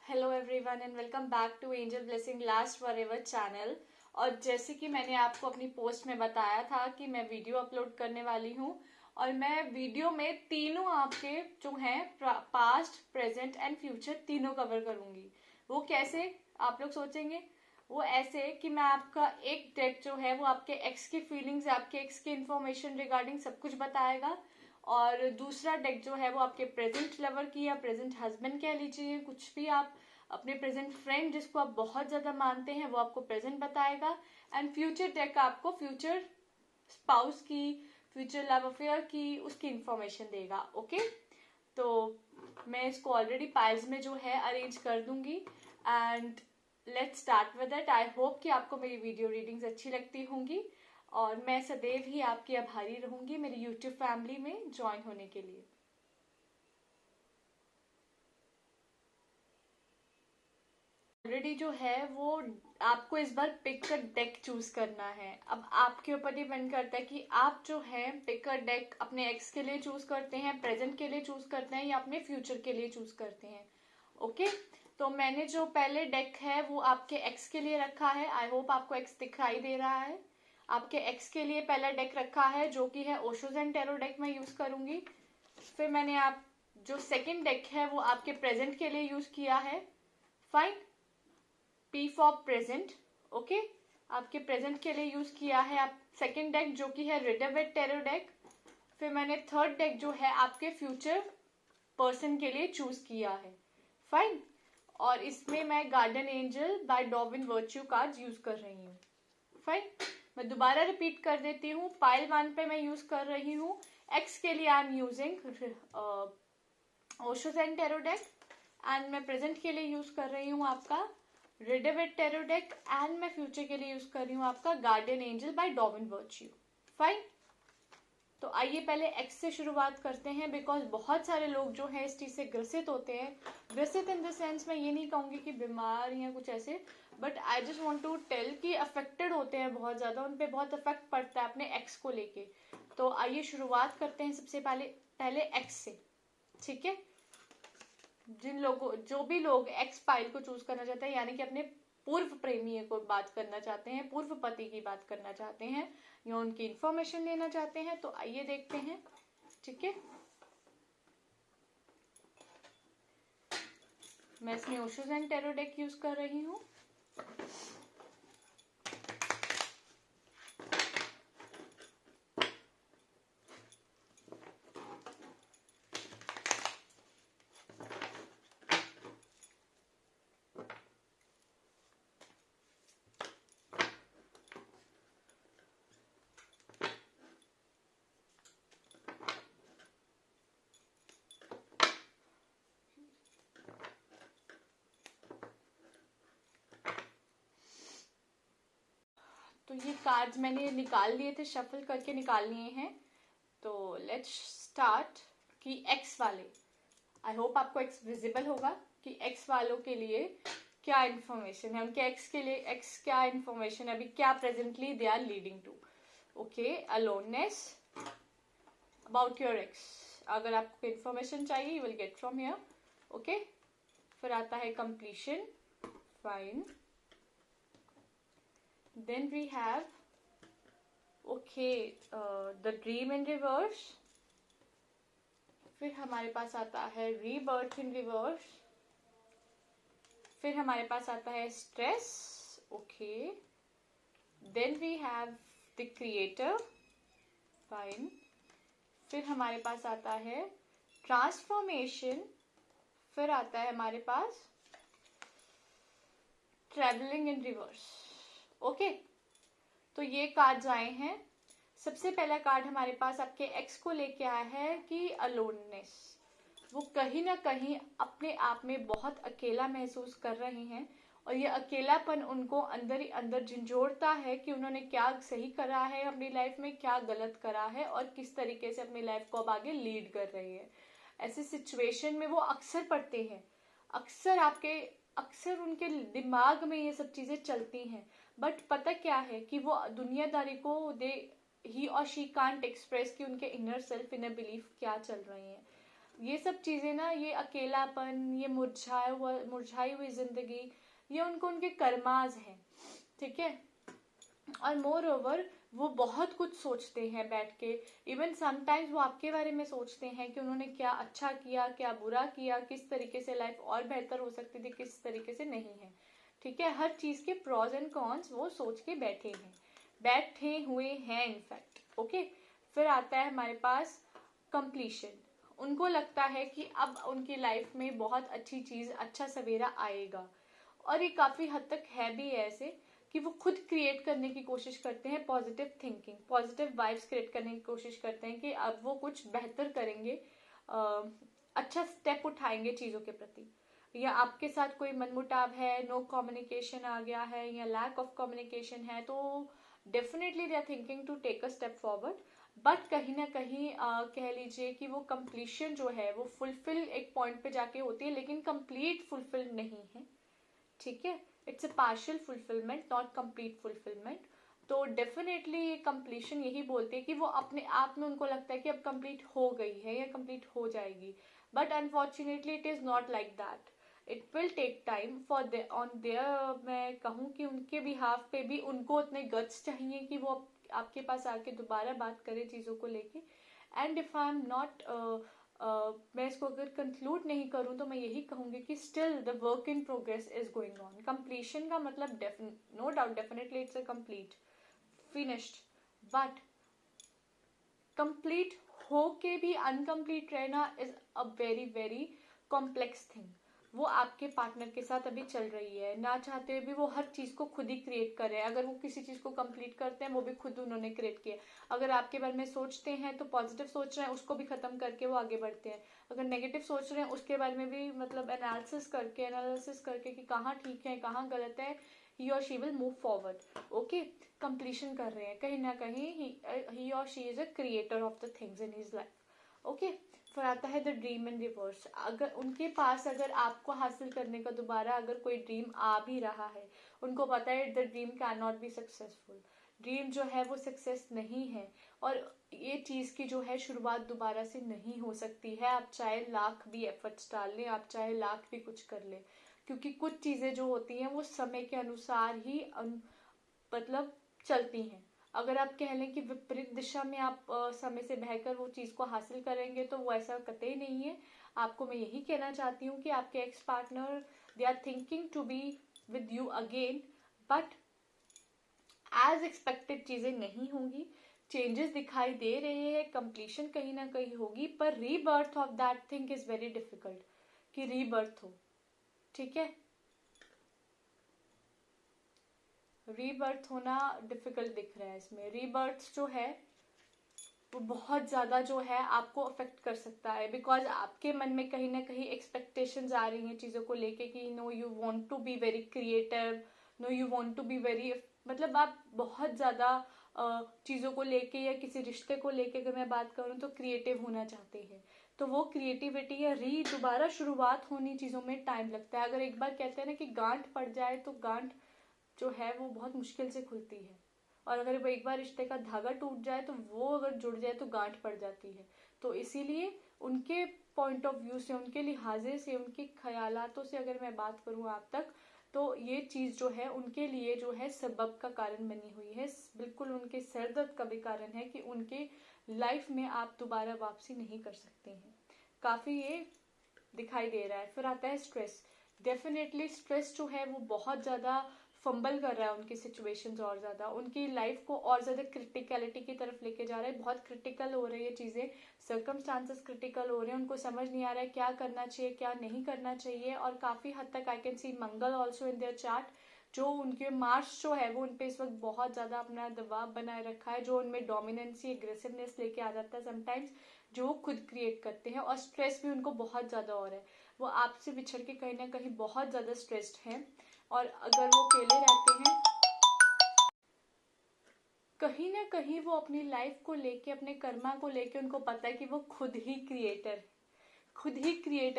Hello everyone and welcome back to Angel Blessing Last Forever channel. और जैसे कि मैंने आपको अपनी पोस्ट में बताया था कि मैं वीडियो अपलोड करने वाली हूँ और मैं वीडियो में तीनों आपके जो हैं पास्ट, प्रेजेंट एंड फ्यूचर तीनों कवर करूँगी। वो कैसे, आप लोग सोचेंगे? वो ऐसे कि मैं आपका एक डेक जो है वो आपके एक्स की फीलिंग्स, आपके एक्स की इंफॉर्मेशन रिगार्डिंग सब कुछ बताएगा, और दूसरा डेक जो है वो आपके प्रेजेंट लवर की या प्रेजेंट हस्बैंड कह लीजिए, कुछ भी आप, अपने प्रेजेंट फ्रेंड जिसको आप बहुत ज्यादा मानते हैं वो आपको प्रेजेंट बताएगा। एंड फ्यूचर डेक आपको फ्यूचर स्पाउस की, फ्यूचर लव अफेयर की, उसकी इंफॉर्मेशन देगा। ओके, तो मैं इसको ऑलरेडी पाइल्स में जो है अरेंज कर दूंगी and let's start with it. I hope कि आपको मेरी वीडियो रीडिंग्स अच्छी लगती होंगी और मैं सदैव ही आपकी आभारी रहूंगी मेरी यूट्यूब फैमिली में ज्वाइन होने के लिए। ऑलरेडी जो है वो आपको इस बार पिक का डेक चूज करना है। अब आपके ऊपर डिपेंड करता है कि आप जो है पिक का डेक अपने एक्स के लिए चूज करते हैं, प्रेजेंट के लिए चूज करते हैं या अपने फ्यूचर के लिए चूज करते हैं। ओके, तो मैंने जो पहले डेक है वो आपके एक्स के लिए रखा है। आई होप आपको एक्स दिखाई दे रहा है। आपके एक्स के लिए पहला डेक रखा है जो कि है ओशो ज़ेन टैरो डेक मैं यूज करूंगी। फिर मैंने आप जो सेकंड डेक है वो आपके प्रेजेंट के लिए यूज किया है। Fine, P for present. Okay, आपके प्रेजेंट के लिए यूज किया है आप सेकंड डेक जो कि है रिडरवेट टैरो डेक। फिर मैंने थर्ड डेक जो है आपके फ्यूचर पर्सन के लिए चूज किया है। फाइन, और इसमें मैं guardian angel by Doreen Virtue card use कर रही हूँ। फाइन, मैं दोबारा रिपीट कर देती हूँ। पाइल 1 पे मैं यूज कर रही हूँ एक्स के लिए I am using Osho Zen tarot deck, and मैं प्रेजेंट के लिए यूज कर रही हूँ आपका रिडरवेट टैरो डेक, एंड मैं फ्यूचर के लिए यूज कर रही हूँ आपका guardian angel by Doreen Virtue. Fine, तो आइए पहले एक्स से शुरुआत करते हैं बिकॉज बहुत सारे लोग जो हैं इस चीज से ग्रसित होते हैं। ग्रसित इन द सेंस मैं ये नहीं कहूंगी कि बीमार या कुछ ऐसे, but I just want to tell कि अफेक्टेड होते हैं बहुत ज्यादा, उन पे बहुत इफेक्ट पड़ता है अपने एक्स को लेके। तो आइए शुरुआत करते हैं सबसे पहले एक्स से। ठीक है, जिन लोगों, जो भी लोग एक्स पाइल को चूज करना चाहते हैं यानी कि अपने पूर्व प्रेमी को बात करना चाहते हैं, पूर्व पति की बात करना चाहते हैं या उनकी इंफॉर्मेशन लेना चाहते हैं, तो आइए देखते हैं। ठीक है, मैं इसमें Osho Zen tarot deck use कर रही हूँ। तो ये कार्ड्स मैंने निकाल लिए थे, शफल करके निकाल लिए हैं। तो लेट्स स्टार्ट कि एक्स वाले, आई होप आपको एक्स विजिबल होगा कि एक्स वालों के लिए क्या इन्फॉर्मेशन है, उनके एक्स के लिए एक्स क्या इन्फॉर्मेशन है, अभी क्या presently they are leading to. Okay, aloneness about your ex, अगर आपको इन्फॉर्मेशन चाहिए you will get from here. Okay, फिर आता है completion. Fine, then we have the dream in reverse। फिर हमारे पास आता है रीबर्थ इन रिवर्स। फिर हमारे पास आता है stress. Okay, then we have the creator. Fine, फिर हमारे पास आता है ट्रांसफॉर्मेशन। फिर आता है हमारे पास ट्रेवलिंग इन रिवर्स। ओके, तो ये कार्ड्स आए हैं। सबसे पहला कार्ड हमारे पास आपके एक्स को लेके आया है कि अलोननेस, वो कहीं ना कहीं अपने आप में बहुत अकेला महसूस कर रहे हैं और ये अकेलापन उनको अंदर ही अंदर झंझोड़ता है कि उन्होंने क्या सही करा है अपनी लाइफ में, क्या गलत करा है और किस तरीके से अपनी लाइफ को अब आगे लीड कर रहे हैं। ऐसी सिचुएशन में वो अक्सर पड़ते हैं, अक्सर उनके दिमाग में ये सब चीजें चलती हैं, बट पता क्या है कि वो दुनियादारी को ही और शी कांट एक्सप्रेस कि उनके इनर सेल्फ, इनर बिलीफ क्या चल रहे हैं। ये सब चीजें ना, ये अकेलापन, ये मुरझाई हुई जिंदगी, ये उनको उनके कर्माज हैं, ठीक है। और मोर ओवर वो बहुत कुछ सोचते हैं बैठ के, इवन समटाइम्स वो आपके बारे में सोचते हैं कि उन्होंने क्या अच्छा किया, क्या बुरा किया, किस तरीके से लाइफ और बेहतर हो सकती थी, किस तरीके से नहीं है, ठीक है। हर चीज के प्रॉज एंड कॉन्स वो सोच के बैठे हुए हैं इनफैक्ट, ओके। फिर आता है हमारे पास कंप्लीशन। उनको लगता है कि अब उनकी लाइफ में बहुत अच्छी चीज, अच्छा सवेरा आएगा, और ये काफी हद तक है भी ऐसे कि वो खुद क्रिएट करने की कोशिश करते हैं, positive thinking, positive vibes create करने की कोशिश करते हैं कि अब वो कुछ बेहतर करेंगे, अच्छा स्टेप उठाएंगे चीजों के प्रति। या आपके साथ कोई मनमुटाव है, नो कम्युनिकेशन आ गया है, या लैक ऑफ कम्युनिकेशन है, तो definitely they are thinking to take a step forward, but कहीं ना कहीं कह लीजिए कि वो कंप्लीशन जो है वो फुलफिल एक पॉइंट पे जाके होती है, लेकिन कंप्लीट फुलफिल नहीं है, ठीक है। It's a partial fulfilment, not complete fulfilment. तो डेफिनेटली ये कंप्लीशन यही बोलती है कि वो अपने आप में उनको लगता है कि अब कंप्लीट हो गई है या कंप्लीट हो जाएगी, but unfortunately it is not like that. It will take time for they on there, मैं कहूँ कि उनके बिहाफ पे भी उनको उतने गट्स चाहिए कि वो आपके पास आके दोबारा बात करे चीज़ों को लेके। And if I am not, मैं इसको अगर कंक्लूड नहीं करूं तो मैं यही कहूंगी कि still the work in progress is going on. Completion का मतलब no doubt definitely it's a complete finished, but complete होके भी अनकंप्लीट रहना is a very very complex thing. वो आपके पार्टनर के साथ अभी चल रही है, ना चाहते हुए भी वो हर चीज को खुद ही क्रिएट कर रहे हैं। अगर वो किसी चीज को कंप्लीट करते हैं वो भी खुद उन्होंने क्रिएट किया। अगर आपके बारे में सोचते हैं तो पॉजिटिव सोच रहे हैं, उसको भी खत्म करके वो आगे बढ़ते हैं। अगर नेगेटिव सोच रहे हैं उसके बारे में भी मतलब एनालिसिस करके कि कहाँ ठीक है कहाँ गलत है, ही और she will move forward, okay. Completion कर रहे हैं, कहीं ना कहीं ही और she is a creator of the things in his life, okay. फिर आता है द ड्रीम इन रिवर्स। अगर उनके पास अगर आपको हासिल करने का दोबारा अगर कोई ड्रीम आ भी रहा है, उनको पता है the dream can not be successful, dream जो है वो सक्सेस नहीं है, और ये चीज की जो है शुरुआत दोबारा से नहीं हो सकती है। आप चाहे लाख भी एफर्ट्स डाल लें, आप चाहे लाख भी कुछ कर लें, क्योंकि कुछ चीजें जो होती हैं वो समय के अनुसार ही मतलब चलती हैं। अगर आप कह लें कि विपरीत दिशा में आप समय से बहकर वो चीज को हासिल करेंगे तो वो ऐसा कतई नहीं है। आपको मैं यही कहना चाहती हूँ कि आपके ex partner they are thinking to be with you again, but as expected चीजें नहीं होंगी। चेंजेस दिखाई दे रहे हैं, कंप्लीशन कहीं ना कहीं होगी, पर rebirth of that thing is very difficult कि रीबर्थ हो, ठीक है। रीबर्थ होना डिफिकल्ट दिख रहा है इसमें। रीबर्थ जो है वो बहुत ज्यादा जो है आपको अफेक्ट कर सकता है, बिकॉज आपके मन में कहीं ना कहीं एक्सपेक्टेशंस आ रही हैं चीजों को लेके कि no you want to be very creative, no you want to be very, मतलब आप बहुत ज्यादा चीजों को लेके या किसी रिश्ते को लेके अगर मैं बात करूँ तो क्रिएटिव होना चाहते हैं। तो वो क्रिएटिविटी या दोबारा शुरुआत होनी चीजों में टाइम लगता है। अगर एक बार कहते हैं ना कि गांठ पड़ जाए तो गांठ जो है वो बहुत मुश्किल से खुलती है, और अगर वो एक बार रिश्ते का धागा टूट जाए तो वो अगर जुड़ जाए तो गांठ पड़ जाती है। तो इसीलिए उनके पॉइंट ऑफ व्यू से, उनके लिहाजे से, उनके ख्यालातों से अगर मैं बात करूं आप तक, तो ये चीज जो है उनके लिए जो है सबब का कारण बनी हुई है, बिल्कुल उनके सर दर्द का भी कारण है कि उनके लाइफ में आप दोबारा वापसी नहीं कर सकते हैं। काफी ये दिखाई दे रहा है। फिर आता है स्ट्रेस। डेफिनेटली स्ट्रेस जो है वो बहुत ज्यादा फंबल कर रहा है उनकी सिचुएशंस, और ज्यादा उनकी लाइफ को और ज्यादा क्रिटिकलिटी की तरफ लेके जा रहा है। बहुत क्रिटिकल हो रही है चीजें, सर्कमस्टांसेस क्रिटिकल हो रहे हैं, उनको समझ नहीं आ रहा है क्या करना चाहिए क्या नहीं करना चाहिए। और काफी हद तक आई can C Mangal also in their chart, जो उनके मार्स जो है वो उनपे इस वक्त बहुत ज्यादा अपना दबाव बनाए रखा है, जो उनमें डोमिनेंसी एग्रेसिवनेस लेके आ जाता है समटाइम्स, जो वो खुद क्रिएट करते हैं। और स्ट्रेस भी उनको बहुत ज्यादा हो रहा है, वो आपसे बिछड़ के कहीं ना कहीं बहुत ज्यादा स्ट्रेस्ड है। और अगर वो अकेले रहते हैं, कहीं ना कहीं वो अपनी लाइफ को लेके, अपने कर्मा को लेके उनको पता है कि वो खुद ही क्रिएटर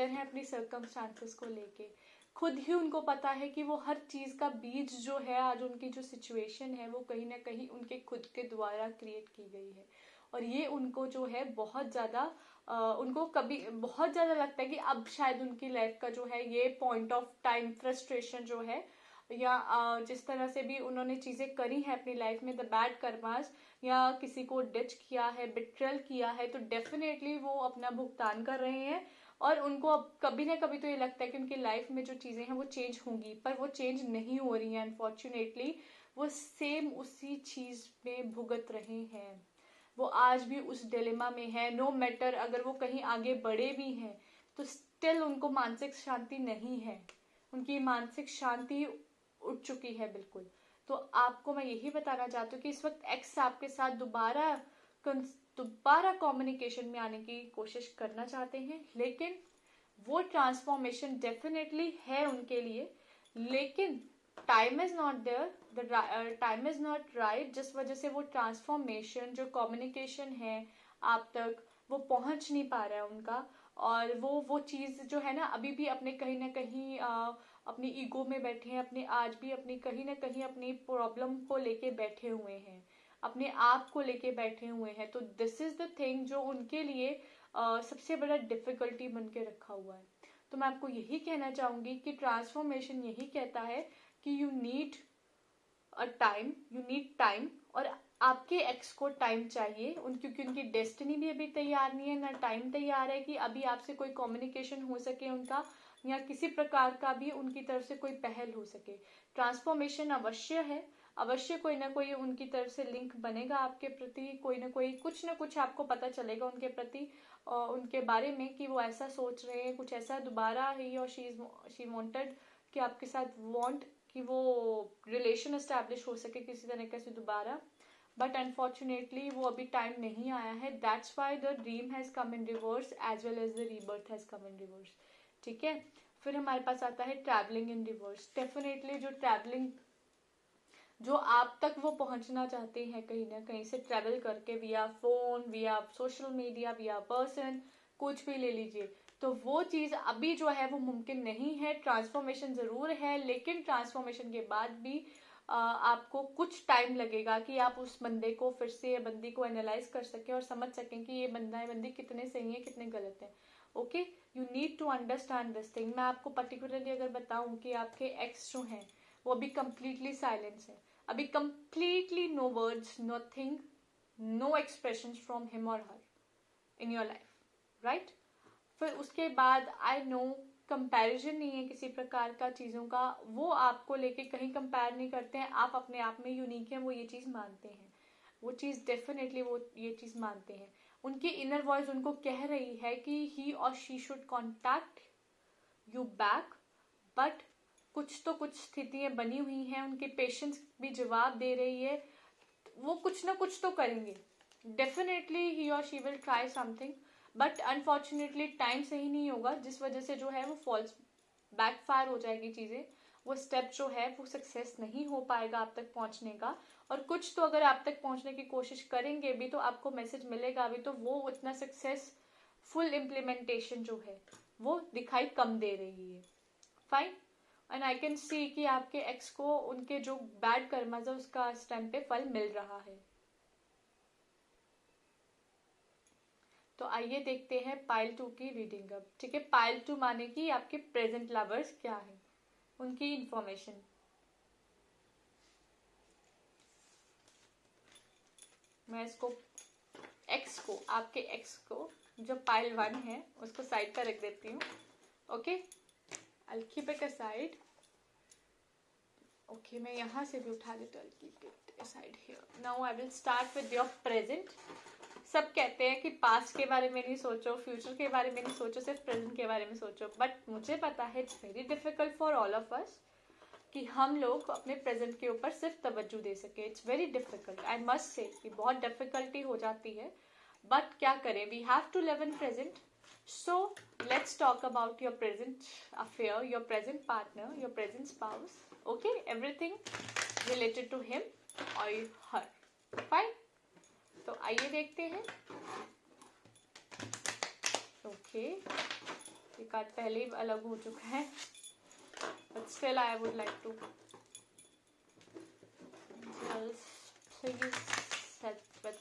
है अपनी सर्कमस्टांसेस को लेके। खुद ही उनको पता है कि वो हर चीज का बीज जो है, आज उनकी जो सिचुएशन है वो कहीं ना कहीं उनके खुद के द्वारा क्रिएट की गई है। और ये उनको जो है बहुत ज़्यादा उनको कभी बहुत ज़्यादा लगता है कि अब शायद उनकी लाइफ का जो है ये पॉइंट ऑफ टाइम फ्रस्ट्रेशन जो है, या जिस तरह से भी उन्होंने चीज़ें करी हैं अपनी लाइफ में, द बैड कर्मास, या किसी को डिच किया है, बिट्रेल किया है, तो डेफिनेटली वो अपना भुगतान कर रहे हैं। और उनको अब कभी ना कभी तो ये लगता है कि उनकी लाइफ में जो चीज़ें हैं वो चेंज होंगी, पर वो चेंज नहीं हो रही हैं अनफॉर्चुनेटली। वो सेम उसी चीज़ में भुगत रहे हैं, वो आज भी उस डिलेमा में है। नो मैटर अगर वो कहीं आगे बढ़े भी हैं तो स्टिल उनको मानसिक शांति नहीं है, उनकी मानसिक शांति उठ चुकी है बिल्कुल। तो आपको मैं यही बताना चाहती हूँ कि इस वक्त एक्स आपके साथ दोबारा कम्युनिकेशन में आने की कोशिश करना चाहते हैं, लेकिन वो ट्रांसफॉर्मेशन डेफिनेटली है उनके लिए, लेकिन time is not there, the time is not right, जिस वजह से वो ट्रांसफॉर्मेशन जो कम्युनिकेशन है आप तक वो पहुंच नहीं पा रहा है उनका। और वो चीज़ जो है ना अभी भी अपने कहीं ना कहीं अपनी ईगो में बैठे हैं, अपने आज भी अपनी कहीं ना कहीं अपनी प्रॉब्लम को लेके बैठे हुए हैं, अपने आप को लेके बैठे हुए हैं। तो दिस इज द थिंग जो उनके लिए सबसे बड़ा डिफिकल्टी बन के रखा हुआ है। तो मैं आपको यही कहना चाहूंगी कि ट्रांसफॉर्मेशन यही कहता है कि यू नीड टाइम, और आपके एक्स को टाइम चाहिए क्योंकि उनकी डेस्टिनी भी अभी तैयार नहीं है, ना टाइम तैयार है कि अभी आपसे कोई कम्युनिकेशन हो सके उनका, या किसी प्रकार का भी उनकी तरफ से कोई पहल हो सके। ट्रांसफॉर्मेशन अवश्य है, अवश्य कोई ना कोई उनकी तरफ से लिंक बनेगा आपके प्रति, कोई ना कोई कुछ ना कुछ आपको पता चलेगा उनके प्रति, उनके बारे में कि वो ऐसा सोच रहे हैं, कुछ ऐसा दोबारा ही और शी वांटेड कि आपके साथ वांट कि वो रिलेशन एस्टैब्लिश हो सके किसी तरीके से दोबारा, बट अनफॉर्चुनेटली वो अभी टाइम नहीं आया है। That's why the dream has come in reverse as well as the rebirth has come in reverse. ठीक है, फिर हमारे पास आता है ट्रैवलिंग इन रिवर्स। डेफिनेटली जो ट्रैवलिंग जो आप तक वो पहुंचना चाहते हैं कहीं ना कहीं से ट्रैवल करके, विया फोन, विया सोशल मीडिया, विया पर्सन, कुछ भी ले लीजिए, तो वो चीज अभी जो है वो मुमकिन नहीं है। ट्रांसफॉर्मेशन जरूर है, लेकिन ट्रांसफॉर्मेशन के बाद भी आपको कुछ टाइम लगेगा कि आप उस बंदे को फिर से, बंदी को एनालाइज कर सकें और समझ सकें कि ये बंदा है बंदी कितने सही है कितने गलत है। Okay, you need to understand this thing. मैं आपको पर्टिकुलरली अगर बताऊं कि आपके एक्स जो हैं वो अभी कंप्लीटली साइलेंस है, अभी completely no words, nothing, no expression from him और her in your life, right. फिर उसके बाद आई नो कंपैरिजन नहीं है किसी प्रकार का चीज़ों का, वो आपको लेके कहीं कंपेयर नहीं करते हैं, आप अपने आप में यूनिक हैं, वो ये चीज़ मानते हैं, वो चीज़ डेफिनेटली वो ये चीज़ मानते हैं। उनकी इनर वॉइस उनको कह रही है कि ही और she should contact you back, but कुछ स्थितियां बनी हुई हैं, उनके पेशेंस भी जवाब दे रही है, वो कुछ ना कुछ तो करेंगे, डेफिनेटली ही और she will try something, but unfortunately time सही नहीं होगा, जिस वजह से जो है वो फॉल्स बैकफायर हो जाएगी चीज़ें, वो स्टेप जो है वो सक्सेस नहीं हो पाएगा आप तक पहुंचने का। और कुछ तो अगर आप तक पहुंचने की कोशिश करेंगे भी तो आपको मैसेज मिलेगा भी, तो वो उतना सक्सेस फुल इम्प्लीमेंटेशन जो है वो दिखाई कम दे रही है। फाइन, एंड आई कैन सी कि आपके एक्स को उनके जो बैड कर्माज है उसका इस टाइम पे फल मिल रहा है। तो आइए देखते हैं पाइल 2 की रीडिंग अब। ठीक है, पाइल 2 माने कि आपके प्रेजेंट लवर्स क्या है, उनकी इंफॉर्मेशन। मैं इसको एक्स को, आपके एक्स को जो पाइल 1 है उसको साइड पर रख देती हूँ। Okay, I'll keep it aside. Okay, मैं यहाँ से भी उठा देती हूँ, I'll keep it aside here. Now I will start with your present. सब कहते हैं कि पास्ट के बारे में नहीं सोचो, फ्यूचर के बारे में नहीं सोचो, सिर्फ प्रेजेंट के बारे में सोचो, बट मुझे पता है it's very difficult for all of us कि हम लोग अपने प्रेजेंट के ऊपर सिर्फ तवज्जो दे सके। It's very difficult, I must say कि बहुत डिफिकल्टी हो जाती है, बट क्या करें, we have to live in present. So let's talk about your present affair, your present partner, your present spouse. Okay, everything related to him or her. Fine. तो आइए देखते हैं। Okay, ये कार्ड पहले ही अलग हो चुका है, but still I would like to please set with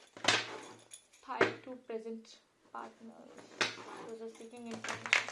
to present partners. Those are seeking information.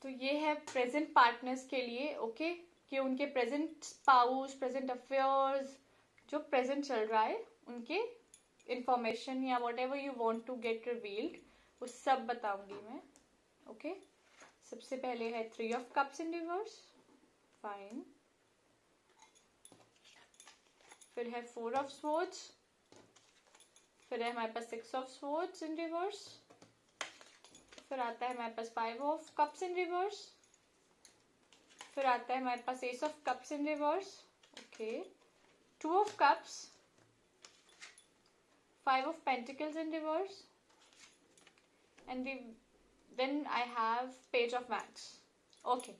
तो ये है प्रेजेंट पार्टनर्स के लिए, ओके, कि उनके प्रेजेंट स्पाउस, प्रेजेंट अफेयर्स, जो प्रेजेंट चल रहा है उनके इंफॉर्मेशन या whatever you want to get revealed, वो सब बताऊंगी मैं, ओके। सबसे पहले है 3 of cups in reverse, fine. फिर है 4 ऑफ स्वॉर्ड्स, फिर है हमारे पास 6 ऑफ स्वॉर्ड्स इन रिवर्स, फिर आता है हमारे पास 5 ऑफ कप्स इन रिवर्स, फिर आता है हमारे पास ace of cups in reverse, okay, 2 of cups, 5 of pentacles in reverse, and then I have page of wands, okay.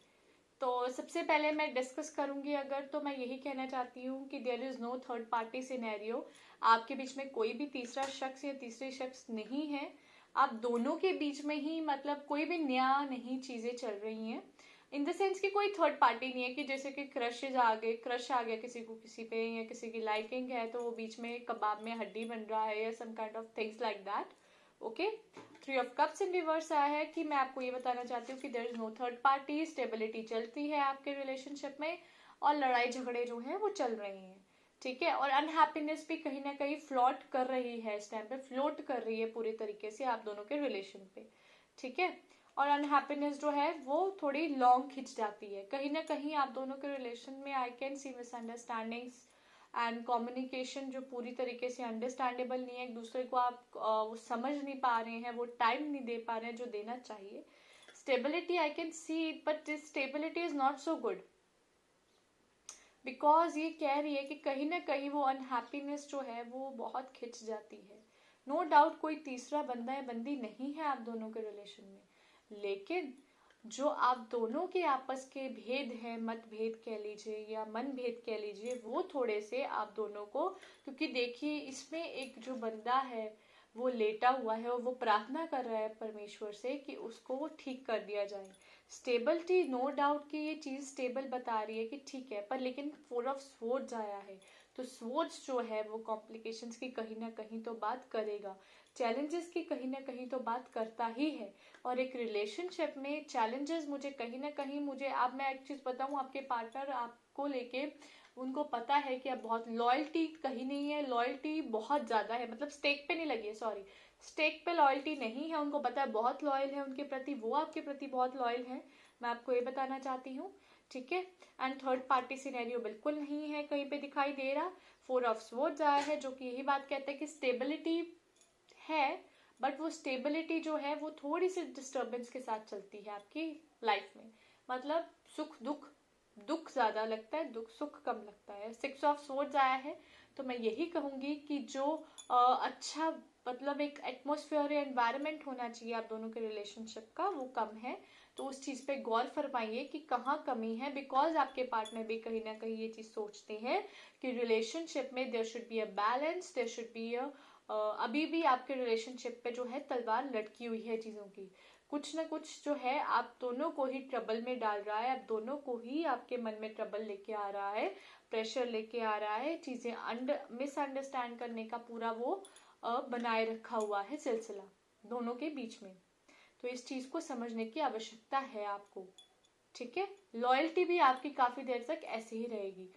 तो सबसे पहले मैं डिस्कस करूंगी अगर, तो मैं यही कहना चाहती हूँ कि there is no third party scenario. आपके बीच में कोई भी तीसरा शख्स या तीसरी शख्स नहीं है। आप दोनों के बीच में ही मतलब कोई भी नया नहीं चीजें चल रही हैं, इन द सेंस कि कोई थर्ड पार्टी नहीं है कि जैसे कि क्रश आ गया किसी को किसी पे, या किसी की लाइकिंग है तो वो बीच में कबाब में हड्डी बन रहा है, या some kind of things like that, okay. 3 of cups in reverse आया है कि मैं आपको ये बताना चाहती हूँ कि there is no third party, stability चलती है आपके रिलेशनशिप में, और लड़ाई झगड़े जो है वो चल रही हैं, ठीक है। और अनहैप्पीनेस भी कहीं ना कहीं फ्लोट कर रही है, इस टाइम पे फ्लोट कर रही है पूरी तरीके से आप दोनों के रिलेशन पे, ठीक है। और अनहैप्पीनेस जो है वो थोड़ी लॉन्ग खिंच जाती है कहीं ना कहीं आप दोनों के रिलेशन में। आई can C misunderstandings and communication जो पूरी तरीके से अंडरस्टैंडेबल नहीं है, एक दूसरे को आप वो समझ नहीं पा रहे हैं, वो टाइम नहीं दे पा रहे हैं जो देना चाहिए। Stability I can C, but stability is not so good, because ये कह रही है कि कहीं ना कहीं वो अनहैप्पीनेस जो है वो बहुत खिंच जाती है। नो डाउट कोई तीसरा बंदा या बंदी नहीं है आप दोनों के रिलेशन में, लेकिन जो आप दोनों के आपस के भेद हैं, मतभेद कह लीजिए या मन भेद कह लीजिए, वो थोड़े से आप दोनों को, क्योंकि देखिए इसमें एक जो बंदा है वो लेटा हुआ है और वो प्रार्थना कर रहा है परमेश्वर से कि उसको वो ठीक कर दिया जाए। स्टेबिलिटी नो डाउट कि ये चीज स्टेबल बता रही है कि ठीक है, पर लेकिन 4 ऑफ स्वॉर्ड्स आया है, तो स्वॉर्ड्स जो है वो कॉम्प्लिकेशंस की कहीं ना कहीं तो बात करेगा, चैलेंजेस की कहीं ना कहीं तो बात करता ही है। और एक रिलेशनशिप में चैलेंजेस मुझे कहीं ना कहीं, मुझे अब मैं एक चीज बताऊं, आपके पार्टनर आपको लेके उनको पता है कि अब बहुत लॉयल्टी कहीं नहीं है, लॉयल्टी बहुत ज्यादा है, मतलब स्टेक पे नहीं लगी है, सॉरी, स्टेक पे लॉयल्टी नहीं है, उनको पता है बहुत लॉयल है उनके प्रति, वो आपके प्रति बहुत लॉयल है, मैं आपको ये बताना चाहती हूँ, ठीक है। एंड थर्ड पार्टी सिनेरियो बिल्कुल नहीं है कहीं पे दिखाई दे रहा। 4 ऑफ स्वॉर्ड्स आया है जो कि यही बात कहता है कि स्टेबिलिटी है, बट वो स्टेबिलिटी जो है वो थोड़ी सी डिस्टर्बेंस के साथ चलती है आपकी लाइफ में, मतलब सुख दुख, दुख ज्यादा लगता है, दुख सुख कम लगता है। 6 ऑफ स्वॉर्ड्स आया है, तो मैं यही कहूंगी कि जो अच्छा मतलब एक एटमोस्फेयर या एनवायरनमेंट होना चाहिए आप दोनों के रिलेशनशिप का, वो कम है, तो उस चीज पे गौर फरमाइए कि कहाँ कमी है, बिकॉज आपके पार्टनर भी कहीं ना कहीं ये चीज सोचते हैं कि रिलेशनशिप में there should be a balance, there should be a, अभी भी आपके रिलेशनशिप पे जो है तलवार लटकी हुई है चीजों की, कुछ ना कुछ जो है आप दोनों को ही ट्रबल में डाल रहा है, आप दोनों को ही आपके मन में ट्रबल लेके आ रहा है, प्रेशर लेके आ रहा है, चीजें मिसअंडरस्टैंड करने का पूरा वो बनाए रखा हुआ है सिलसिला दोनों के बीच में। तो इस चीज को समझने की आवश्यकता है आपको, ठीक है। लॉयल्टी भी आपकी काफी देर तक ऐसे ही रहेगी।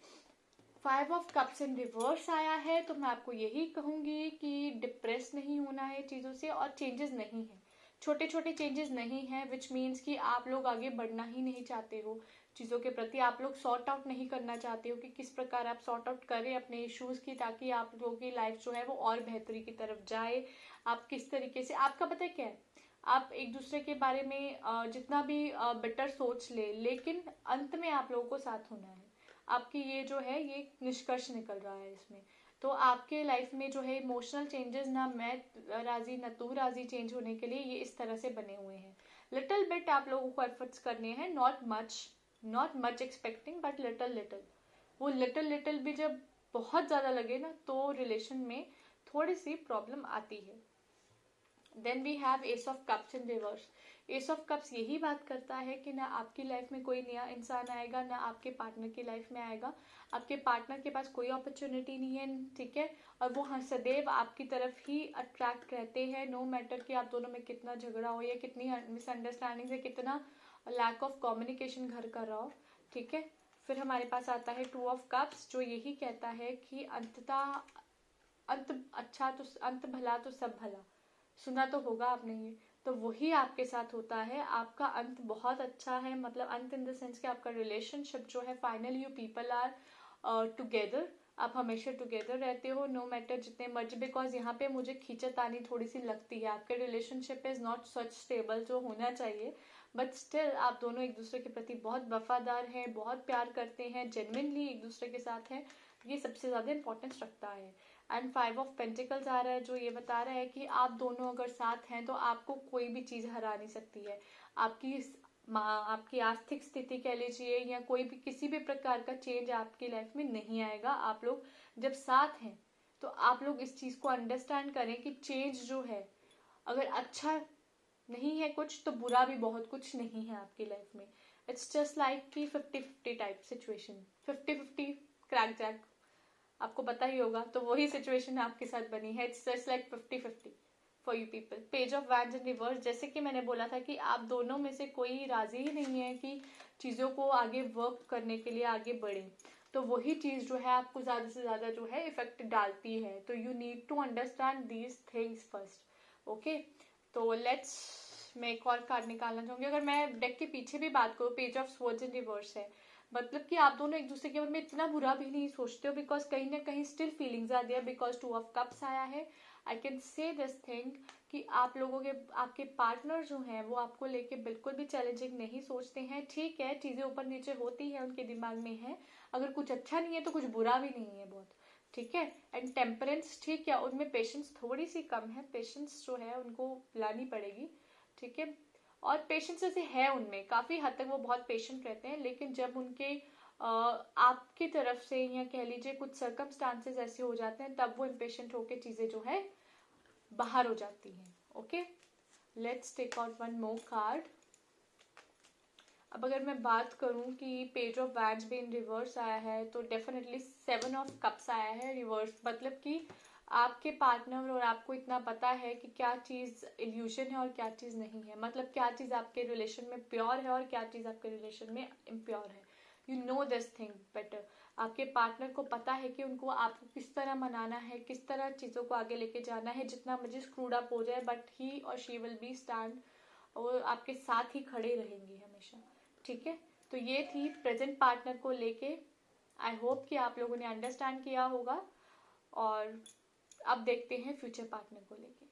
5 ऑफ कप्स इन रिवर्स आया है, तो मैं आपको यही कहूंगी कि डिप्रेस नहीं होना है चीजों से, और चेंजेस नहीं है, छोटे छोटे चेंजेस नहीं है, विच मीन्स कि आप लोग आगे बढ़ना ही नहीं चाहते हो चीजों के प्रति, आप लोग सॉर्ट आउट नहीं करना चाहते हो कि किस प्रकार आप सॉर्ट आउट करें अपने इश्यूज की, ताकि आप लोगों की लाइफ जो है वो और बेहतरी की तरफ जाए। आप किस तरीके से, आपका पता है क्या है, आप एक दूसरे के बारे में जितना भी बेटर सोच ले, लेकिन अंत में आप लोगों को साथ होना है, आपकी ये जो है ये निष्कर्ष निकल रहा है इसमें। तो आपके लाइफ में जो है इमोशनल चेंजेस, ना मैं राजी ना तू राजी चेंज होने के लिए ये इस तरह से बने हुए हैं। लिटिल बिट आप लोगों को एफर्ट्स करने हैं, not much expecting, but little little, वो लिटिल लिटिल भी जब बहुत ज़्यादा लगे ना तो रिलेशन में थोड़ी सी प्रॉब्लम आती है। Then we have ace of cups in reverse. Ace of cups यही बात करता है कि ना आपकी लाइफ में कोई नया इंसान आएगा, ना आपके पार्टनर की लाइफ में आएगा। आपके पार्टनर के पास कोई अपॉर्चुनिटी नहीं है, ठीक है, और वो हाँ सदैव आपकी तरफ ही अट्रैक्ट रहते हैं, नो मैटर कि आप दोनों में कितना झगड़ा हो या कितनी मिसअंडरस्टैंडिंग या कितना लैक ऑफ कम्युनिकेशन घर का रहा हो, ठीक है। फिर हमारे पास आता है टू ऑफ कप्स, जो यही कहता है कि अंततः अंत अच्छा तो अंत भला तो सब भला, सुना तो होगा आपने ये। तो वही आपके साथ होता है, आपका अंत बहुत अच्छा है, मतलब अंत इन द सेंस कि आपका रिलेशनशिप जो है finally you people are together, आप हमेशा टुगेदर रहते हो नो मैटर जितने मर्जी। बिकॉज यहाँ पे मुझे खींचतानी थोड़ी सी लगती है, आपके relationship is not such stable जो होना चाहिए, बट स्टिल आप दोनों एक दूसरे के प्रति बहुत वफादार हैं, बहुत प्यार करते हैं, जेन्युइनली एक दूसरे के साथ हैं, ये सबसे ज्यादा इंपॉर्टेंस रखता है। एंड 5 ऑफ पेंटिकल्स आ रहा है, जो ये बता रहा है कि आप दोनों अगर साथ हैं तो आपको कोई भी चीज हरा नहीं सकती है। आपकी आर्थिक स्थिति कह लीजिए या कोई भी किसी भी प्रकार का चेंज आपकी लाइफ में नहीं आएगा। आप लोग जब साथ हैं तो आप लोग इस चीज को अंडरस्टैंड करें कि चेंज जो है अगर अच्छा नहीं है कुछ तो बुरा भी बहुत कुछ नहीं है आपकी लाइफ में। इट्स जस्ट लाइक कि 50-50 टाइप सिचुएशन, 50-50 क्रैक जैक, आपको पता ही होगा, तो वही सिचुएशन आपके साथ बनी है। It's just like 50-50 for you people. Page of wands in reverse, जैसे कि मैंने बोला था कि आप दोनों में से कोई राजी ही नहीं है कि चीज़ों को आगे वर्क करने के लिए आगे बढ़े, तो वही चीज़ जो है आपको ज़्यादा से ज़्यादा जो है इफेक्ट डालती है। तो you need to understand these things first, okay. तो लेट्स, मैं एक और कार्ड निकालना चाहूँगी। अगर मैं डेक के पीछे भी बात करूँ, page of swords in reverse है, मतलब कि आप दोनों एक दूसरे के बारे में इतना बुरा भी नहीं सोचते हो, बिकॉज कहीं ना कहीं still feelings are there, because two of cups आया है। I can say this thing कि आप लोगों के आपके पार्टनर जो हैं वो आपको लेके बिल्कुल भी चैलेंजिंग नहीं सोचते हैं, ठीक है, चीजें ऊपर नीचे होती है उनके दिमाग में है, अगर कुछ अच्छा नहीं है तो कुछ बुरा भी नहीं है बहुत, ठीक है। एंड टेम्परेंस, ठीक है, उनमें पेशेंस थोड़ी सी कम है, पेशेंस जो है उनको लानी पड़ेगी, ठीक है। और पेशेंस जैसे है उनमें, काफी हद तक वो बहुत पेशेंट रहते हैं, लेकिन जब उनके आपकी तरफ से या कह लीजिए कुछ सर्कमस्टांसेस ऐसे हो जाते हैं तब वो इम्पेशेंट होके चीजें जो है बाहर हो जाती हैं, okay. Let's take out one more card. अब अगर मैं बात करूं कि पेज ऑफ वैंड्स भी इन रिवर्स आया है, तो डेफिनेटली 7 ऑफ कप्स आया है रिवर्स, मतलब कि आपके पार्टनर और आपको इतना पता है कि क्या चीज इल्यूजन है और क्या चीज नहीं है, मतलब क्या चीज आपके रिलेशन में प्योर है और क्या चीज आपके रिलेशन में इम्प्योर है। You know this thing better. आपके पार्टनर को पता है कि उनको आपको किस तरह मनाना है, किस तरह चीजों को आगे लेके जाना है, जितना मर्जी स्क्रूड अप हो जाए बट ही और शी विल बी स्टैंड, और आपके साथ ही खड़े रहेंगे हमेशा, ठीक है। तो ये थी प्रेजेंट पार्टनर को लेके। आई होप कि आप लोगों ने अंडरस्टैंड किया होगा, और अब देखते हैं फ्यूचर पार्टनर को लेके।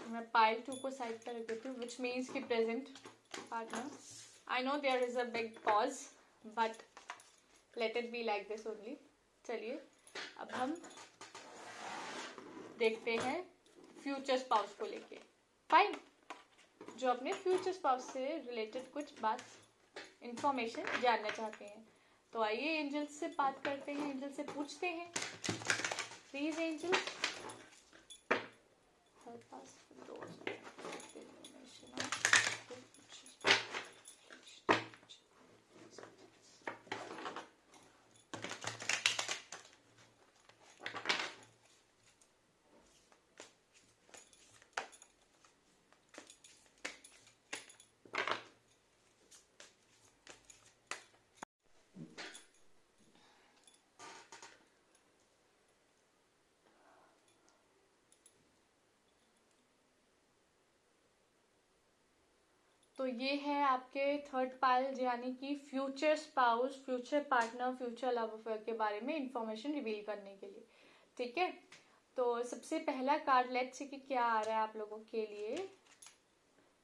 मैं पाइल 2 को साइड पर रख देती हूँ, विच मीन्स कि present partner, I know there is a big pause but let it be like this only. चलिए अब हम देखते हैं फ्यूचर स्पाउस को लेके, फाइन, जो अपने फ्यूचर स्पाउस से रिलेटेड कुछ बात इंफॉर्मेशन जानना चाहते हैं। तो आइए एंजल से बात करते हैं, एंजल से पूछते हैं, please angel help us with those information of तो ये है आपके थर्ड पाइल, यानी कि future spouse, future partner, future love affair के बारे में इंफॉर्मेशन रिवील करने के लिए, ठीक है। तो सबसे पहला कार्ड लेट्स सी कि क्या आ रहा है आप लोगों के लिए।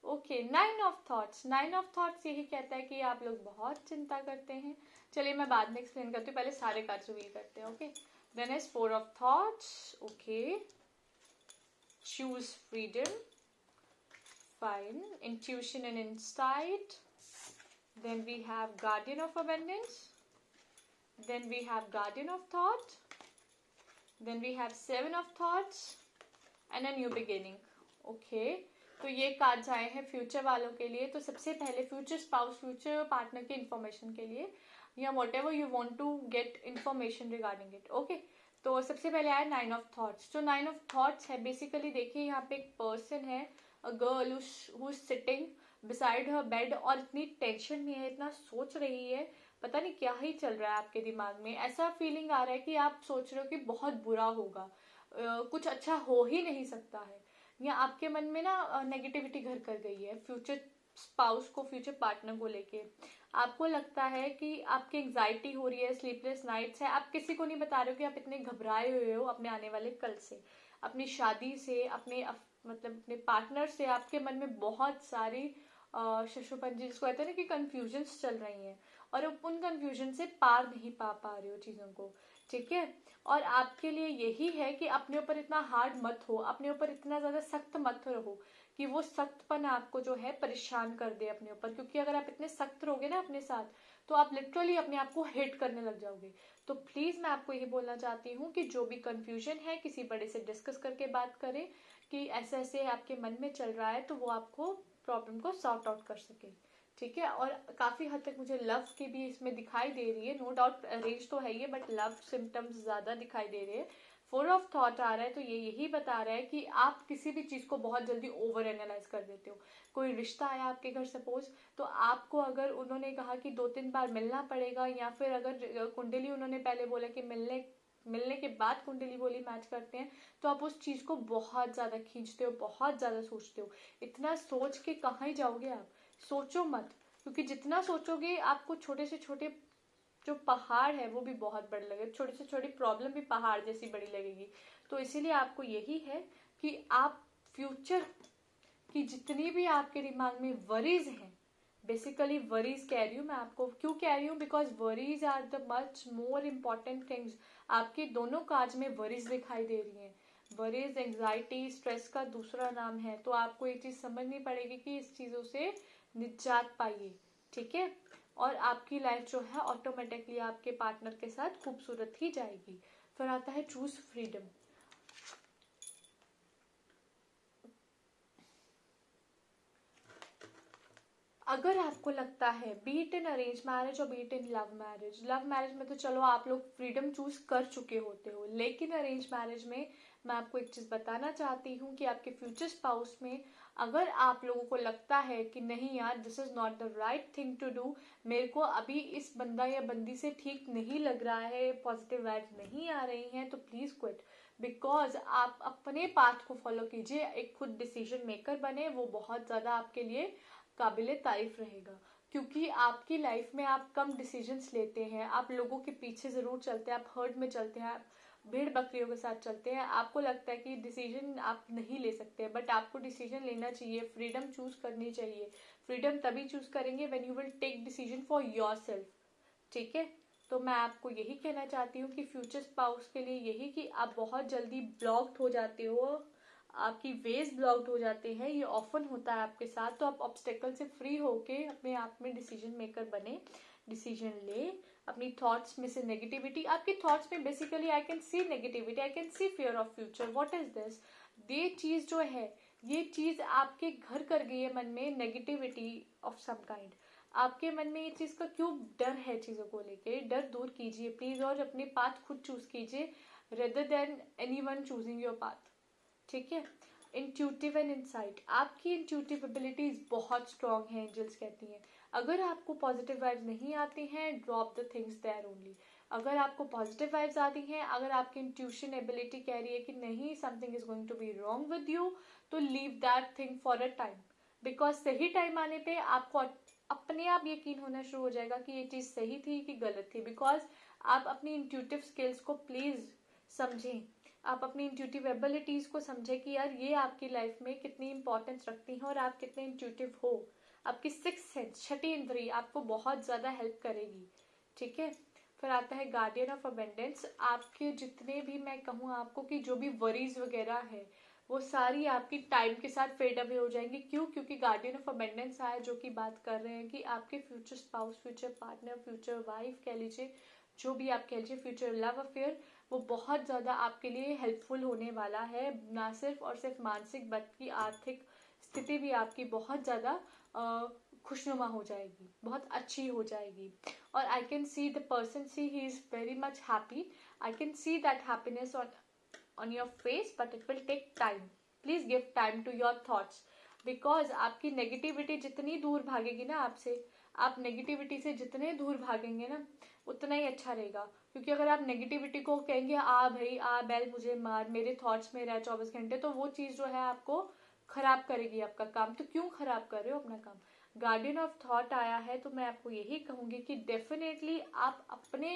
Okay, 9 of thoughts. 9 of thoughts यही कहता है कि आप लोग बहुत चिंता करते हैं, चलिए मैं बाद में एक्सप्लेन करती हूँ, पहले सारे कार्ड्स रिवील करते हैं. Okay, then is 4 of thoughts. Okay, choose freedom, fine, intuition and insight. Then we have guardian of abundance. Then we have guardian of thought. Then we have 7 of thoughts and a new beginning. Okay, तो ये cards आए हैं future वालों के लिए. तो सबसे पहले फ्यूचर स्पाउस, फ्यूचर पार्टनर की इंफॉर्मेशन के लिए, या whatever you want to get information regarding it. Okay, तो सबसे पहले आया 9 ऑफ थॉट्स. जो 9 ऑफ थॉट्स है, बेसिकली देखिए यहाँ पे एक पर्सन है, a girl who is sitting beside her bed, और इतनी टेंशन में है, इतना सोच रही है, पता नहीं क्या ही चल रहा है आपके दिमाग में. ऐसा फीलिंग आ रहा है कि आप सोच रहे हो कि बहुत बुरा होगा, कुछ अच्छा हो ही नहीं सकता है, या आपके मन में ना नेगेटिविटी घर कर गई है फ्यूचर स्पाउस को, फ्यूचर पार्टनर को लेके. आपको लगता है कि आपकी एंग्जाइटी हो रही है, स्लीपलेस नाइट्स है, आप किसी को नहीं बता रहे हो कि आप इतने घबराए हुए हो अपने आने वाले कल से, अपनी शादी से, मतलब अपने पार्टनर से. आपके मन में बहुत सारी शशुपंजी जिसको कहते हैं ना कि कंफ्यूजन्स चल रही हैं, और उन कंफ्यूजन से पार नहीं पा रहे हो चीज़ों को. ठीक है, और आपके लिए यही है कि अपने ऊपर इतना हार्ड मत हो, अपने ऊपर इतना ज़्यादा सख्त मत रहो कि वो सख्तपन आपको जो है परेशान कर दे अपने ऊपर. क्योंकि अगर आप इतने सख्त रहोगे ना अपने साथ, तो आप लिटरली अपने आप को हेट करने लग जाओगे. तो प्लीज़ मैं आपको यही बोलना चाहती हूँ कि जो भी कंफ्यूजन है, किसी बड़े से डिस्कस करके बात करें कि ऐसे ऐसे आपके मन में चल रहा है, तो वो आपको प्रॉब्लम को सॉर्ट आउट कर सके. ठीक है, और काफ़ी हद तक मुझे लव की भी इसमें दिखाई दे रही है. नो डाउट अरेंज तो है ये, बट लव सिम्टम्स ज़्यादा दिखाई दे रहे हैं. 4 ऑफ थॉट आ रहा है, तो ये यही बता रहा है कि आप किसी भी चीज़ को बहुत जल्दी ओवर एनालाइज कर देते हो. कोई रिश्ता आया आपके घर सपोज, तो आपको अगर उन्होंने कहा कि 2-3 बार मिलना पड़ेगा, या फिर अगर कुंडली उन्होंने पहले बोला कि मिलने के बाद कुंडली बोली मैच करते हैं, तो आप उस चीज़ को बहुत ज़्यादा खींचते हो, बहुत ज़्यादा सोचते हो. इतना सोच के कहाँ ही जाओगे आप, सोचो मत, क्योंकि जितना सोचोगे आपको छोटे से छोटे जो पहाड़ है वो भी बहुत बड़े लगे, छोटी से छोटी प्रॉब्लम भी पहाड़ जैसी बड़ी लगेगी. तो इसीलिए आपको यही है कि आप फ्यूचर की जितनी भी आपके दिमाग में वरीज हैं, बेसिकली वरीज कह रही हूँ मैं आपको, क्यों कह रही हूँ, because worries are the much more important things. आपके दोनों काज में वरीज दिखाई दे रही हैं. वरीज एंग्जाइटी, स्ट्रेस का दूसरा नाम है. तो आपको ये चीज़ समझनी पड़ेगी कि इस चीज़ों से निजात पाइए. ठीक है, और आपकी लाइफ जो है ऑटोमेटिकली आपके पार्टनर के साथ खूबसूरत ही जाएगी. फिर आता है चूज फ्रीडम. अगर आपको लगता है बीट इन अरेंज मैरिज और बीट इन लव मैरिज में तो चलो आप लोग फ्रीडम चूज कर चुके होते हो, लेकिन अरेंज मैरिज में मैं आपको एक चीज बताना चाहती हूँ कि आपके फ्यूचर स्पाउस में अगर आप लोगों को लगता है कि नहीं यार this is not the right thing to do, मेरे को अभी इस बंदा या बंदी से ठीक नहीं लग रहा है, पॉजिटिव वाइब्स नहीं आ रही हैं, तो प्लीज क्विट. बिकॉज आप अपने पाथ को फॉलो कीजिए, एक खुद डिसीजन मेकर बने, वो बहुत ज्यादा आपके लिए काबिले तारीफ रहेगा. क्योंकि आपकी लाइफ में आप कम डिसीजंस लेते हैं, आप लोगों के पीछे ज़रूर चलते हैं, आप हर्ड में चलते हैं, आप भेड़ बकरियों के साथ चलते हैं. आपको लगता है कि डिसीजन आप नहीं ले सकते, बट आपको डिसीजन लेना चाहिए, फ्रीडम चूज करनी चाहिए. फ्रीडम तभी चूज करेंगे when you will take decision for yourself. ठीक है, तो मैं आपको यही कहना चाहती हूँ कि फ्यूचर स्पाउस के लिए यही कि आप बहुत जल्दी ब्लॉक्ड हो जाते हो, आपकी वेज ब्लॉक्ड हो जाते हैं, ये ऑफन होता है आपके साथ. तो आप ऑब्स्टेकल से फ्री होके अपने आप में डिसीजन मेकर बने, डिसीजन ले. अपनी थॉट्स में से नेगेटिविटी, आपकी थॉट्स में basically I can C negativity, I can C fear of future. What is this, ये चीज जो है, ये चीज आपके घर कर गई है मन में, नेगेटिविटी ऑफ सम काइंड. आपके मन में ये चीज का क्यों डर है, चीजों को लेके डर दूर कीजिए प्लीज, और अपने पाथ खुद चूज कीजिए rather than anyone choosing your path. ठीक है, इंट्यूटिव एंड इनसाइट, आपकी इंट्यूटिव एबिलिटीज बहुत स्ट्रॉन्ग है, एंजल्स कहती हैं. अगर आपको पॉजिटिव वाइब्स नहीं आती हैं, drop the things there only. अगर आपको पॉजिटिव वाइब्स आती हैं, अगर आपकी इंट्यूशन एबिलिटी कह रही है कि नहीं something is going to be wrong with you, तो leave that thing for a time. Because सही टाइम आने पे आपको अपने आप यकीन होना शुरू हो जाएगा कि ये चीज सही थी कि गलत थी. बिकॉज आप अपनी इंट्यूटिव स्किल्स को प्लीज समझें, आप अपनी इंट्यूटिव एबिलिटीज को समझे कि यार ये आपकी लाइफ में कितनी इंपॉर्टेंस रखती हैं, और आप कितने इंट्यूटिव हो. आपकी सिक्स्थ सेंस, छठी इंद्री आपको बहुत ज्यादा हेल्प करेगी. ठीक है। फिर आता है गार्डियन ऑफ अबेंडेंस। आपके जितने भी, मैं कहूँ आपको कि जो भी वरीज वगैरह है वो सारी आपकी टाइम के साथ फेड अवे हो जाएंगी। क्यों? क्योंकि गार्डियन ऑफ अबेंडेंस आया, जो कि बात कर रहे हैं कि आपके future spouse, future partner, future wife कह लीजिए, जो भी आप कह लीजिए, फ्यूचर लव अफेयर, वो बहुत ज़्यादा आपके लिए हेल्पफुल होने वाला है। ना सिर्फ और सिर्फ मानसिक बल्कि आर्थिक स्थिति भी आपकी बहुत ज़्यादा खुशनुमा हो जाएगी, बहुत अच्छी हो जाएगी। और I can see the person, see he is very much happy, I can see that happiness on your face, but it will take time. Please give time to your thoughts, because आपकी negativity जितनी दूर भागेगी ना आपसे, आप negativity से जितने दूर भागेंगे ना उतना ही अच्छा रहेगा। क्योंकि अगर आप नेगेटिविटी को कहेंगे आ भाई आ बैल मुझे मार, मेरे थॉट्स में रह 24 घंटे, तो वो चीज़ जो है आपको खराब करेगी आपका काम। तो क्यों खराब कर रहे हो अपना काम? गार्डियन ऑफ थॉट आया है, तो मैं आपको यही कहूंगी कि डेफिनेटली आप अपने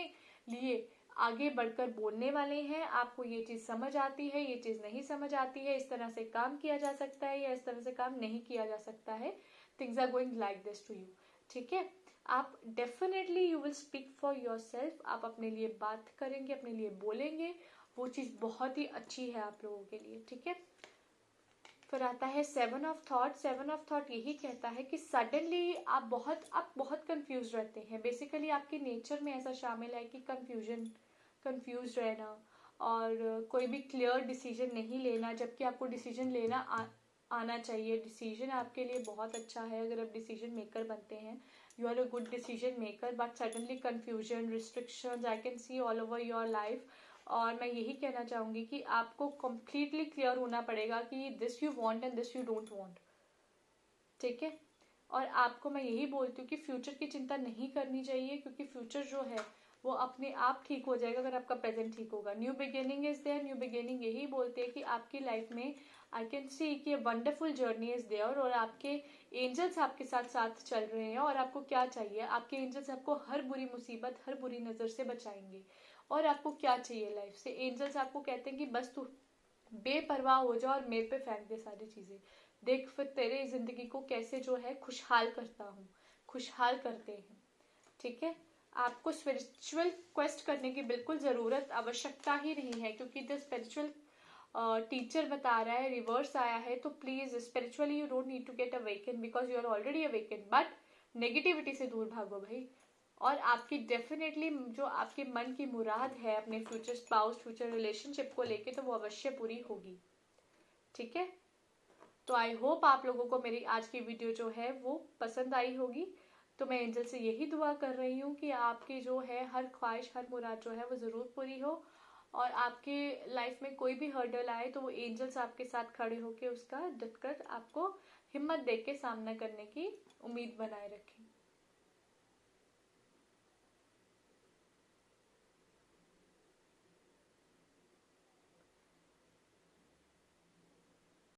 लिए आगे बढ़कर बोलने वाले हैं। आपको ये चीज समझ आती है, ये चीज नहीं समझ आती है, इस तरह से काम किया जा सकता है या इस तरह से काम नहीं किया जा सकता है। Things are going like this to you. ठीक है, आप definitely you will speak for yourself. आप अपने लिए बात करेंगे, अपने लिए बोलेंगे, वो चीज बहुत ही अच्छी है आप लोगों के लिए। ठीक है, फिर आता है 7 ऑफ थॉट। 7 ऑफ थॉट यही कहता है कि सडनली आप बहुत कंफ्यूज रहते हैं। बेसिकली आपके नेचर में ऐसा शामिल है कि कंफ्यूज रहना और कोई भी क्लियर डिसीजन नहीं लेना, जबकि आपको डिसीजन लेना आना चाहिए। डिसीजन आपके लिए बहुत अच्छा है अगर आप डिसीजन मेकर बनते हैं। You are a good decision maker, but suddenly confusion, restrictions I can see all over your life. और मैं यही कहना चाहूंगी कि आपको कंप्लीटली क्लियर होना पड़ेगा कि this you want and this you don't want. ठीक है, और आपको मैं यही बोलती हूँ कि फ्यूचर की चिंता नहीं करनी चाहिए, क्योंकि फ्यूचर जो है वो अपने आप ठीक हो जाएगा अगर आपका प्रेजेंट ठीक होगा। New beginning is there. New beginning यही बोलते हैं कि आपकी लाइफ में आई कैन सी कि वंडरफुल जर्नी इज देयर, और आपके एंजल्स आपके साथ साथ चल रहे हैं। और आपको क्या चाहिए? आपके एंजल्स आपको हर बुरी मुसीबत, हर बुरी नजर से बचाएंगे। और आपको क्या चाहिए लाइफ से? एंजल्स आपको कहते हैं कि बस तू बेपरवाह हो जा और मेरे पे फेंक दे सारी चीजें। देख फिर तेरे जिंदगी को कैसे जो है खुशहाल करता हूँ, खुशहाल करते हैं। ठीक है, आपको स्पिरिचुअल क्वेस्ट करने की बिल्कुल जरूरत, आवश्यकता ही नहीं है, क्योंकि द स्पिरिचुअल टीचर बता रहा है, रिवर्स आया है। तो please spiritually you don't need to get awaken, because you are already awaken, but negativity से दूर भागो भाई। और आपकी डेफिनेटली जो आपके मन की मुराद है अपने फ्यूचर स्पाउस, फ्यूचर रिलेशनशिप को लेके, तो वो अवश्य पूरी होगी। ठीक है, तो आई होप आप लोगों को मेरी आज की वीडियो जो है वो पसंद आई होगी। तो मैं एंजल से यही दुआ कर रही हूँ कि आपकी जो है हर ख्वाहिश, हर मुराद जो है वो ज़रूर पूरी हो, और आपके लाइफ में कोई भी हर्डल आए तो वो एंजल्स आपके साथ खड़े होकर उसका डटकर आपको हिम्मत दे के सामना करने की उम्मीद बनाए रखें।